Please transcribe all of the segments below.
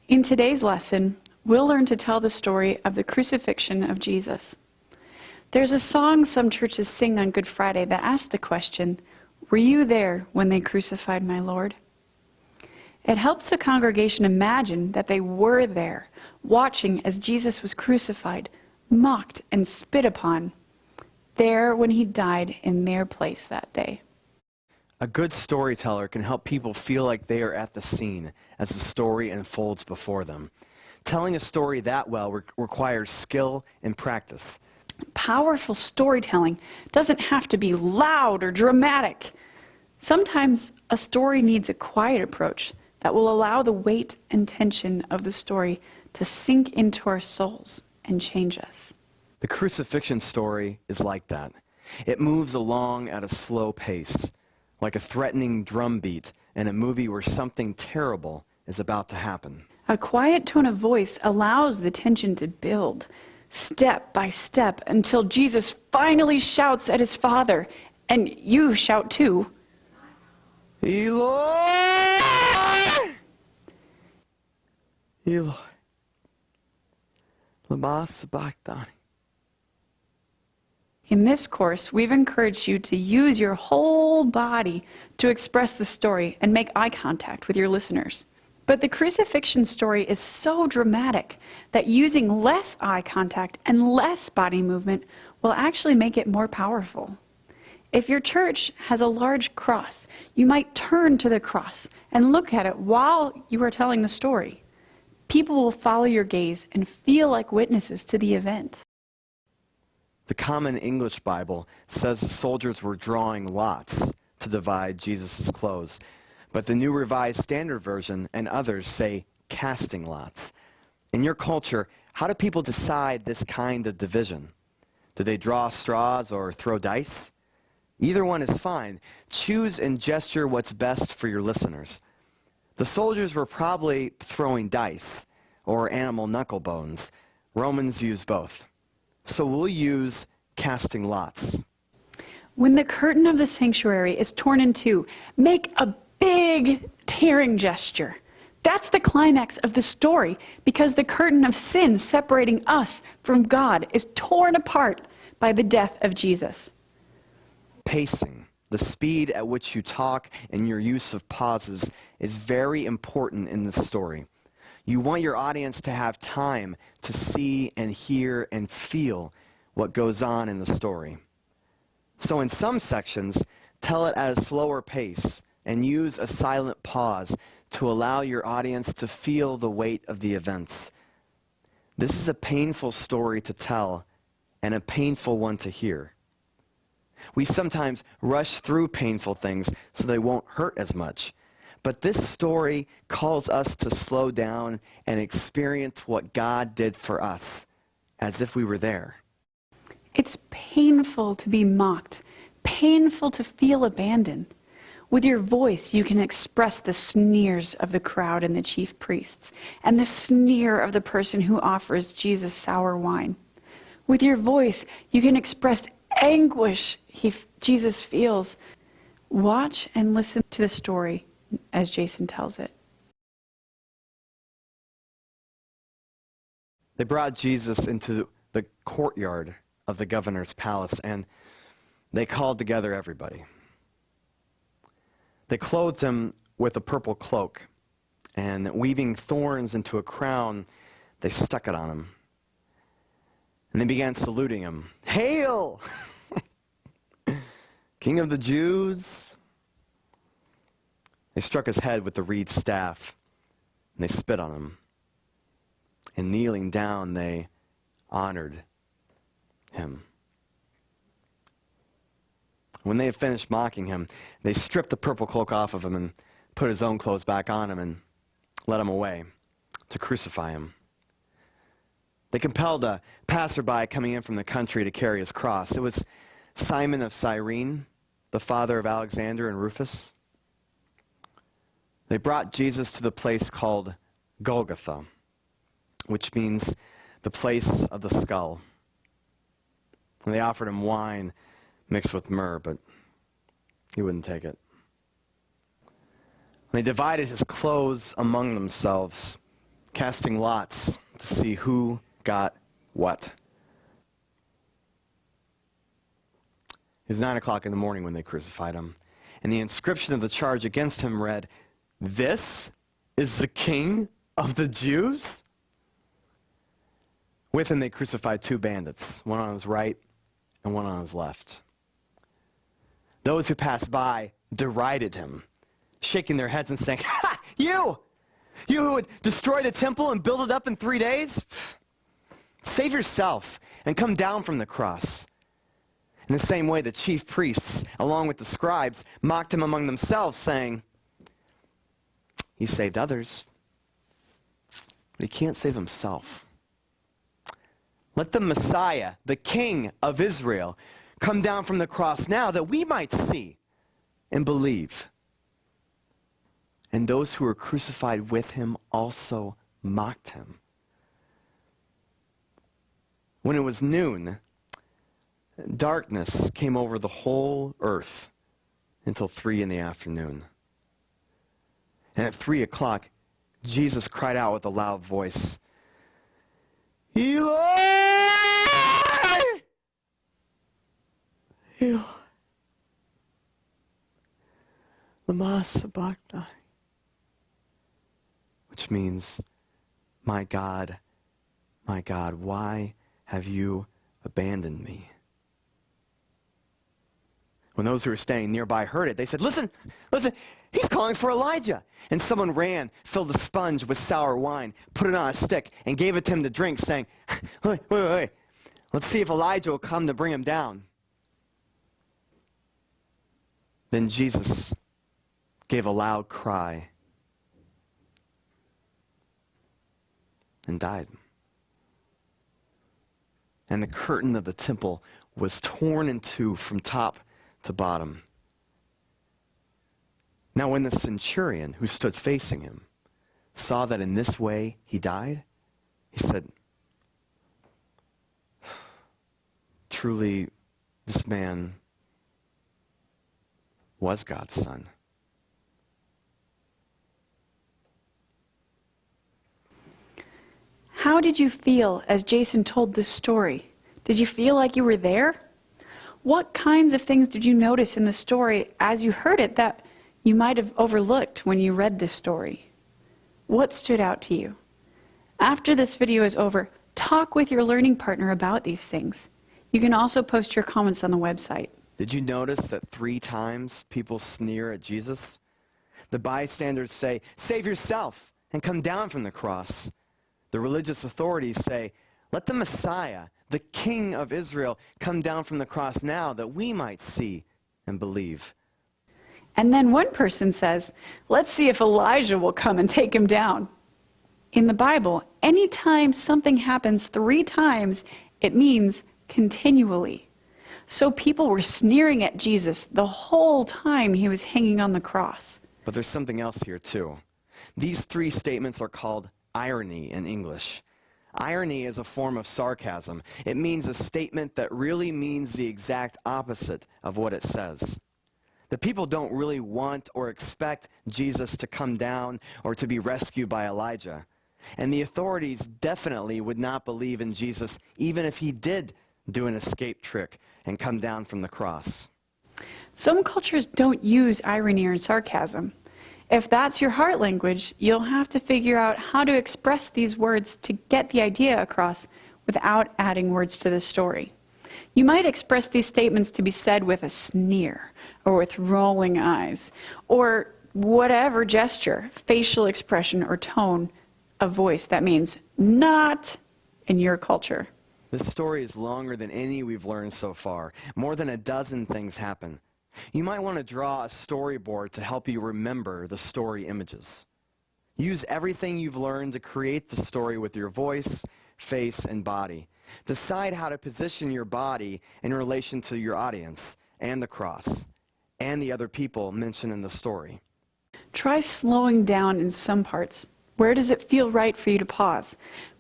In today's lesson, we'll learn to tell the story of the crucifixion of Jesus. There's a song some churches sing on Good Friday that asks the question, "Were you there when they crucified my Lord?" It helps the congregation imagine that they were there, watching as Jesus was crucified, mocked and spit upon, there when he died in their place that day. A good storyteller can help people feel like they are at the scene as the story unfolds before them. Telling a story that well requires skill and practice. Powerful storytelling doesn't have to be loud or dramatic. Sometimes a story needs a quiet approach that will allow the weight and tension of the story to sink into our souls and change us. The crucifixion story is like that. It moves along at a slow pace, like a threatening drumbeat in a movie where something terrible is about to happen. A quiet tone of voice allows the tension to build, step by step, until Jesus finally shouts at his Father, and you shout too, Eloi! Eloi, lama sabachthani. In this course, we've encouraged you to use your whole body to express the story and make eye contact with your listeners. But the crucifixion story is so dramatic that using less eye contact and less body movement will actually make it more powerful. If your church has a large cross, you might turn to the cross and look at it while you are telling the story. People will follow your gaze and feel like witnesses to the event. The Common English Bible says the soldiers were drawing lots to divide Jesus' clothes, but the New Revised Standard Version and others say casting lots. In your culture, how do people decide this kind of division? Do they draw straws or throw dice? Either one is fine. Choose and gesture what's best for your listeners. The soldiers were probably throwing dice or animal knuckle bones. Romans use both. So we'll use casting lots. When the curtain of the sanctuary is torn in two, make a big tearing gesture. That's the climax of the story, because the curtain of sin separating us from God is torn apart by the death of Jesus. Pacing, the speed at which you talk and your use of pauses, is very important in this story. You want your audience to have time to see and hear and feel what goes on in the story. So in some sections, tell it at a slower pace and use a silent pause to allow your audience to feel the weight of the events. This is a painful story to tell and a painful one to hear. We sometimes rush through painful things so they won't hurt as much. But this story calls us to slow down and experience what God did for us, as if we were there. It's painful to be mocked, painful to feel abandoned. With your voice, you can express the sneers of the crowd and the chief priests, and the sneer of the person who offers Jesus sour wine. With your voice, you can express anguish Jesus feels. Watch and listen to the story as Jason tells it. They brought Jesus into the courtyard of the governor's palace, and they called together everybody. They clothed him with a purple cloak, and weaving thorns into a crown, they stuck it on him. And they began saluting him. "Hail! King of the Jews!" They struck his head with the reed staff, and they spit on him. And kneeling down, they honored him. When they had finished mocking him, they stripped the purple cloak off of him and put his own clothes back on him and led him away to crucify him. They compelled a passerby coming in from the country to carry his cross. It was Simon of Cyrene, the father of Alexander and Rufus. They brought Jesus to the place called Golgotha, which means the place of the skull. And they offered him wine mixed with myrrh, but he wouldn't take it. They divided his clothes among themselves, casting lots to see who got what. It was 9 o'clock in the morning when they crucified him, and the inscription of the charge against him read, "This is the King of the Jews?" With him they crucified two bandits, one on his right and one on his left. Those who passed by derided him, shaking their heads and saying, "Ha! You who would destroy the temple and build it up in 3 days? Save yourself and come down from the cross." In the same way, the chief priests, along with the scribes, mocked him among themselves, saying, "He saved others, but he can't save himself. Let the Messiah, the King of Israel, come down from the cross now that we might see and believe." And those who were crucified with him also mocked him. When it was noon, darkness came over the whole earth until 3 in the afternoon. And at 3 o'clock, Jesus cried out with a loud voice, "Eli, Eli, lama sabachthani," which means, my God, why have you abandoned me?" When those who were standing nearby heard it, they said, listen, he's calling for Elijah." And someone ran, filled a sponge with sour wine, put it on a stick, and gave it to him to drink, saying, wait. Let's see if Elijah will come to bring him down." Then Jesus gave a loud cry and died. And the curtain of the temple was torn in two from top to bottom. Now when the centurion who stood facing him saw that in this way he died, he said, "Truly, this man was God's son." How did you feel as Jason told this story? Did you feel like you were there? What kinds of things did you notice in the story as you heard it that you might have overlooked when you read this story? What stood out to you? After this video is over, talk with your learning partner about these things. You can also post your comments on the website. Did you notice that 3 times people sneer at Jesus? The bystanders say, "Save yourself and come down from the cross." The religious authorities say, "Let the Messiah, the King of Israel, come down from the cross now that we might see and believe." And then one person says, "Let's see if Elijah will come and take him down." In the Bible, anytime something happens 3 times, it means continually. So people were sneering at Jesus the whole time he was hanging on the cross. But there's something else here too. These 3 statements are called irony in English. Irony is a form of sarcasm. It means a statement that really means the exact opposite of what it says. The people don't really want or expect Jesus to come down or to be rescued by Elijah. And the authorities definitely would not believe in Jesus even if he did do an escape trick and come down from the cross. Some cultures don't use irony or sarcasm. If that's your heart language, you'll have to figure out how to express these words to get the idea across without adding words to the story. You might express these statements to be said with a sneer, or with rolling eyes, or whatever gesture, facial expression, or tone of voice that means not in your culture. This story is longer than any we've learned so far. More than a dozen things happen. You might want to draw a storyboard to help you remember the story images. Use everything you've learned to create the story with your voice, face, and body. Decide how to position your body in relation to your audience and the cross and the other people mentioned in the story. Try slowing down in some parts. Where does it feel right for you to pause?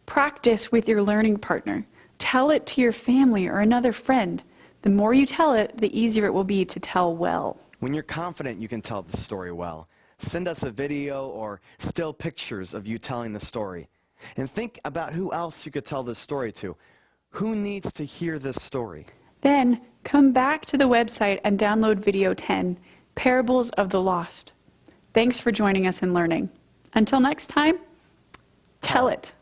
Practice with your learning partner. Tell it to your family or another friend. The more you tell it, the easier it will be to tell well. When you're confident you can tell the story well, send us a video or still pictures of you telling the story. And think about who else you could tell this story to. Who needs to hear this story? Then come back to the website and download video 10, Parables of the Lost. Thanks for joining us in learning. Until next time, tell it.